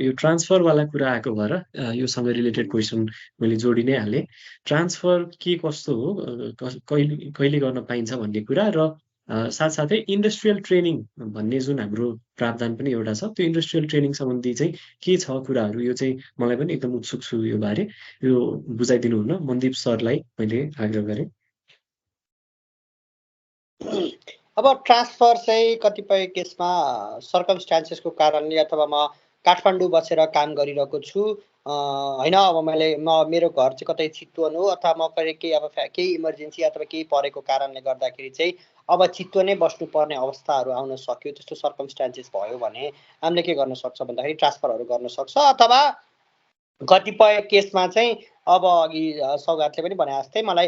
यो ट्रान्सफरवाला कुरा आएको भएर योसँग रिलेटेड क्वेसन मैले जोडि नै हालेँ। ट्रान्सफर के कस्तो हो, कहिले कहिले गर्न पाइन्छ भन्ने कुरा र साथसाथै इन्डस्ट्रियल ट्रेनिङ भन्ने जुन हाम्रो प्रावधान पनि एउटा छ, त्यो इन्डस्ट्रियल ट्रेनिङ सम्बन्धी चाहिँ के छ कुराहरू, यो चाहिँ मलाई पनि एकदम उत्सुक छु यो बारे। यो बुझाइदिनु हुन मनदीप सरलाई मैले आग्रह गरेँ। अब ट्रान्सफर चाहिँ कतिपय केसमा सर्कमस्टान्सेसको कारणले अथवा म काठमाडौँ बसेर काम गरिरहेको छु होइन, अब मेरो घर चाहिँ कतै चितवन हो अथवा म केही अब केही इमर्जेन्सी अथवा केही परेको कारणले गर्दाखेरि चाहिँ अब चितवन नै बस्नुपर्ने अवस्थाहरू आउन सक्यो। त्यस्तो सर्कमस्टान्सेस भयो भने हामीले के गर्न सक्छ भन्दाखेरि ट्रान्सफरहरू गर्न सक्छ। अथवा कतिपय केसमा चाहिँ अब अघि सौगातले पनि भने जस्तै मलाई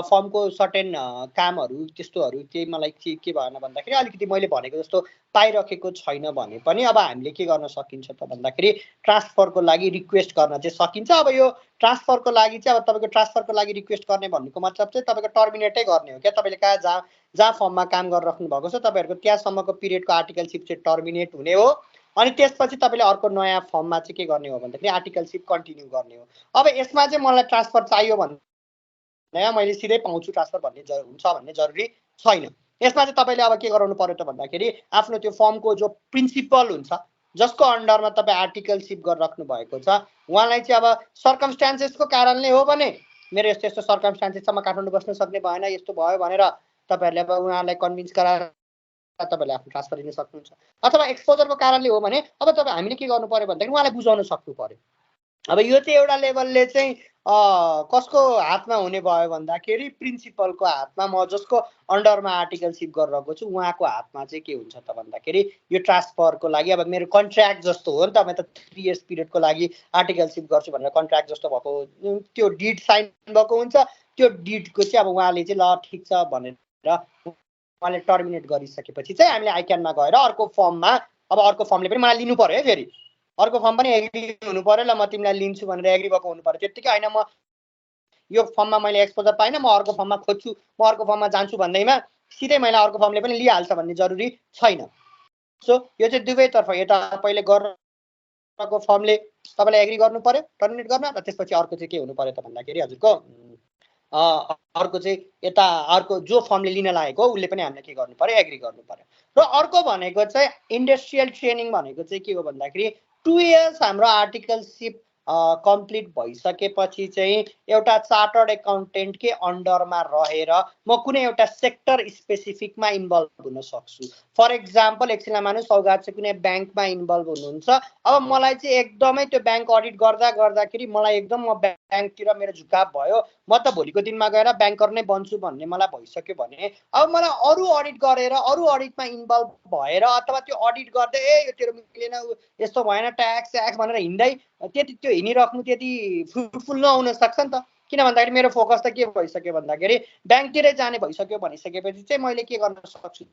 फर्मको सर्टेन कामहरू त्यस्तोहरू चाहिँ मलाई के भएन भन्दाखेरि अलिकति मैले भनेको जस्तो पाइरहेको छैन भने पनि अब हामीले के गर्न सकिन्छ त भन्दाखेरि ट्रान्सफरको लागि रिक्वेस्ट गर्न चाहिँ सकिन्छ। अब यो ट्रान्सफरको लागि चाहिँ अब तपाईँको ट्रान्सफरको लागि रिक्वेस्ट गर्ने भन्नुको मतलब चाहिँ तपाईँको टर्मिनेटै गर्ने हो क्या। तपाईँले कहाँ जहाँ फर्ममा काम गरिराख्नु भएको छ तपाईँहरूको त्यहाँसम्मको पिरियडको आर्टिकलसिप चाहिँ टर्मिनेट हुने हो। अनि त्यसपछि तपाईँले अर्को नयाँ फर्ममा चाहिँ के गर्ने हो भन्दाखेरि आर्टिकलसिप कन्टिन्यू गर्ने हो। अब यसमा चाहिँ मलाई ट्रान्सफर चाहियो भने मैले सिधै पाउँछु ट्रान्सफर भन्ने हुन्छ भन्ने जरुरी छैन। यसमा चाहिँ तपाईँले अब के गराउनु पर्यो त भन्दाखेरि आफ्नो त्यो फर्मको जो प्रिन्सिपल हुन्छ जसको अन्डरमा तपाईँ आर्टिकलसिप गरिराख्नु भएको छ उहाँलाई चाहिँ अब सर्कमस्टान्सेसको कारणले हो भने मेरो यस्तो यस्तो सर्कमस्टान्सेससम्म काठमाडौँ बस्न सक्ने भएन यस्तो भयो भनेर तपाईँहरूले अब उहाँलाई कन्भिन्स गराएर तपाईँले आफ्नो ट्रान्सफर लिन सक्नुहुन्छ। अथवा एक्सपोजरको कारणले हो भने अब तपाईँ हामीले के गर्नु पर्यो भन्दाखेरि उहाँलाई बुझाउन सक्नु पर्यो। अब यो चाहिँ एउटा लेभलले चाहिँ कसको हातमा हुने भयो भन्दाखेरि प्रिन्सिपलको हातमा, म जसको अन्डरमा आर्टिकलसिप गरिरहेको छु उहाँको हातमा चाहिँ के हुन्छ त भन्दाखेरि यो ट्रान्सफरको लागि अब मेरो कन्ट्र्याक्ट जस्तो हो नि त। म त 3 इयर्स पिरियडको लागि आर्टिकलसिप गर्छु भनेर कन्ट्र्याक्ट जस्तो भएको त्यो डिड साइन भएको हुन्छ। त्यो डिडको चाहिँ अब उहाँले चाहिँ ल ठिक छ भनेर उहाँले टर्मिनेट गरिसकेपछि चाहिँ हामीले आइक्यानमा गएर अर्को फर्ममा अब अर्को फर्मले पनि मलाई लिनु पर्यो है। फेरि अर्को फर्म पनि एग्री हुनु पर्यो, ल म तिमीलाई लिन्छु भनेर एग्री भएको हुनु पर्यो। त्यतिकै होइन म यो फर्ममा मैले एक्सपोजर पाइनँ म अर्को फर्ममा खोज्छु म अर्को फर्ममा जान्छु भन्दैमा सिधै मैले अर्को फर्मले पनि लिइहाल्छ भन्ने जरुरी छैन। सो यो चाहिँ दुवैतर्फ यता पहिले गरेको फर्मले तपाईँलाई एग्री गर्नु पर्यो टर्मिनेट गर्न र त्यसपछि अर्को चाहिँ के हुनु पर्यो त भन्दाखेरि हजुरको अर्को चाहिँ यता अर्को जो फर्मले लिन लागेको उसले पनि हामीले के गर्नु पर्यो एग्री गर्नु पर्यो। र अर्को भनेको चाहिँ इन्डस्ट्रियल ट्रेनिङ भनेको चाहिँ के हो भन्दाखेरि 2 इयर्स हाम्रो आर्टिकलसिप कम्प्लिट भइसकेपछि चाहिँ एउटा चार्टर्ड एकाउन्टेन्टकै अन्डरमा रहेर म कुनै एउटा सेक्टर स्पेसिफिकमा इन्भल्भ हुन सक्छु। फर एक्जाम्पल एकछिनलाई मानु सौगात चाहिँ कुनै ब्याङ्कमा इन्भल्भ हुनुहुन्छ। अब मलाई चाहिँ एकदमै त्यो ब्याङ्क अडिट गर्दाखेरि मलाई एकदम म ब्याङ्कतिर मेरो झुकाव भयो, म त भोलिको दिनमा गएर ब्याङ्कर नै बन्छु भन्ने मलाई भइसक्यो भने अब मलाई अरू अडिट गरेर अरू अडिटमा इन्भल्भ भएर अथवा त्यो अडिट गर्दै यो तेरो मिलेन यस्तो भएन ट्याक्स भनेर हिँड्दै त्यति त्यो हिँडिराख्नु त्यति फ्रुटफुल नहुन सक्छ नि त। किन भन्दाखेरि मेरो फोकस त के भइसक्यो भन्दाखेरि ब्याङ्कतिरै जाने भइसक्यो भनिसकेपछि चाहिँ मैले के गर्न सक्छु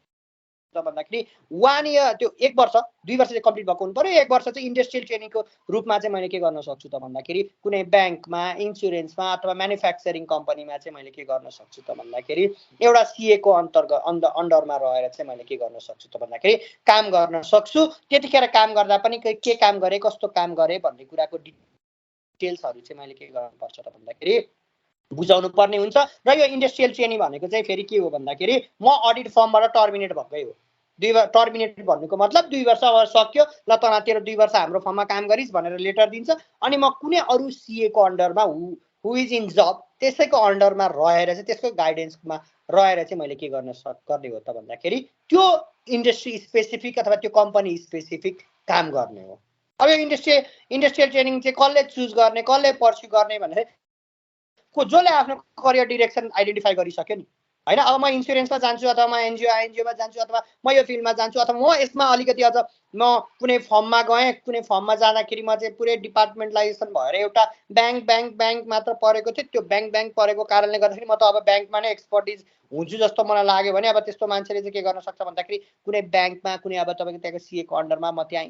त भन्दाखेरि 1 इयर त्यो 1 वर्ष 2 वर्ष चाहिँ कम्प्लिट भएको हुनु पर्यो। 1 वर्ष चाहिँ इन्डस्ट्रियल ट्रेनिङको रूपमा चाहिँ मैले के गर्न सक्छु त भन्दाखेरि कुनै ब्याङ्कमा इन्सुरेन्समा अथवा म्यानुफ्याक्चरिङ कम्पनीमा चाहिँ मैले के गर्न सक्छु त भन्दाखेरि एउटा CA को अन्डरमा रहेर चाहिँ मैले के गर्न सक्छु त भन्दाखेरि काम गर्न सक्छु। त्यतिखेर काम गर्दा पनि के काम गरे कस्तो काम गरे भन्ने कुराको डिटेल्सहरू चाहिँ मैले के गर्नुपर्छ त भन्दाखेरि बुझाउनु पर्ने हुन्छ। र यो इन्डस्ट्रियल ट्रेनिङ भनेको चाहिँ फेरि के हो भन्दाखेरि म अडिट फर्मबाट टर्मिनेट भएकै हो। टर्मिनेट भन्नुको मतलब 2 वर्ष अब सक्यो ल त तेरो 2 वर्ष हाम्रो फर्ममा काम गरिस् भनेर लेटर दिन्छ अनि म कुनै अरू CA को अन्डरमा हु इज इन जब त्यसैको अन्डरमा रहेर चाहिँ त्यसको गाइडेन्समा रहेर चाहिँ मैले के गर्ने हो त भन्दाखेरि त्यो इन्डस्ट्री स्पेसिफिक अथवा त्यो कम्पनी स्पेसिफिक काम गर्ने हो। अब यो इन्डस्ट्रियल ट्रेनिङ चाहिँ कसले चुज गर्ने कसले पर्स्यु गर्ने भनेर जसले आफ्नो करियर डिरेक्सन आइडेन्टिफाई गरिसक्यो नि होइन। अब म इन्सुरेन्समा जान्छु अथवा म एनजिओमा जान्छु अथवा म यो फिल्डमा जान्छु अथवा म यसमा अलिकति अझ म कुनै फर्ममा गएँ कुनै फर्ममा जाँदाखेरि म चाहिँ पुरै डिपार्टमेन्टलाइजेसन भएर एउटा ब्याङ्क मात्र परेको थियो। त्यो ब्याङ्क परेको कारणले गर्दाखेरि म त अब ब्याङ्कमा नै एक्सपर्टिज हुन्छु जस्तो मलाई लाग्यो भने अब त्यस्तो मान्छेले चाहिँ के गर्न सक्छ भन्दाखेरि कुनै ब्याङ्कमा कुनै अब तपाईँको त्यहाँको CA को अन्डरमा म त्यहाँ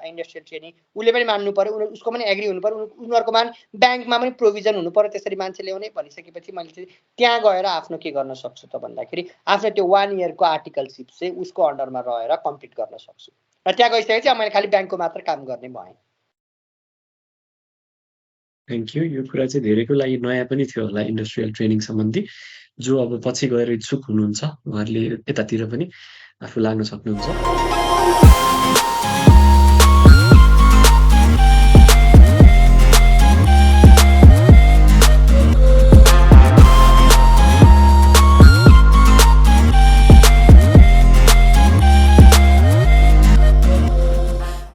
इन्डस्ट्रियल ट्रेनिङ उसले पनि मान्नु पर्यो उसको पनि एग्री हुनु पर्यो उनीहरूको ब्याङ्कमा पनि प्रोभिजन हुनु पर्यो। त्यसरी मान्छे ल्याउने भनिसकेपछि मैले चाहिँ त्यहाँ गएर आफ्नो के गर्न सक्छु त भन्दाखेरि आफ्नो त्यो 1 इयरको आर्टिकलसिप चाहिँ उसको अन्डरमा रहेर कम्प्लिट गर्न सक्छु। र त्यहाँ गइसकेपछि अब मैले खालि ब्याङ्कको मात्र काम गर्ने भएँ। Thank you. यो कुरा चाहिँ धेरैको लागि नयाँ पनि थियो होला इन्डस्ट्रियल ट्रेनिङ सम्बन्धी। जो अब पछि गएर इच्छुक हुनुहुन्छ उहाँहरूले यतातिर पनि आफू लाग्न सक्नुहुन्छ।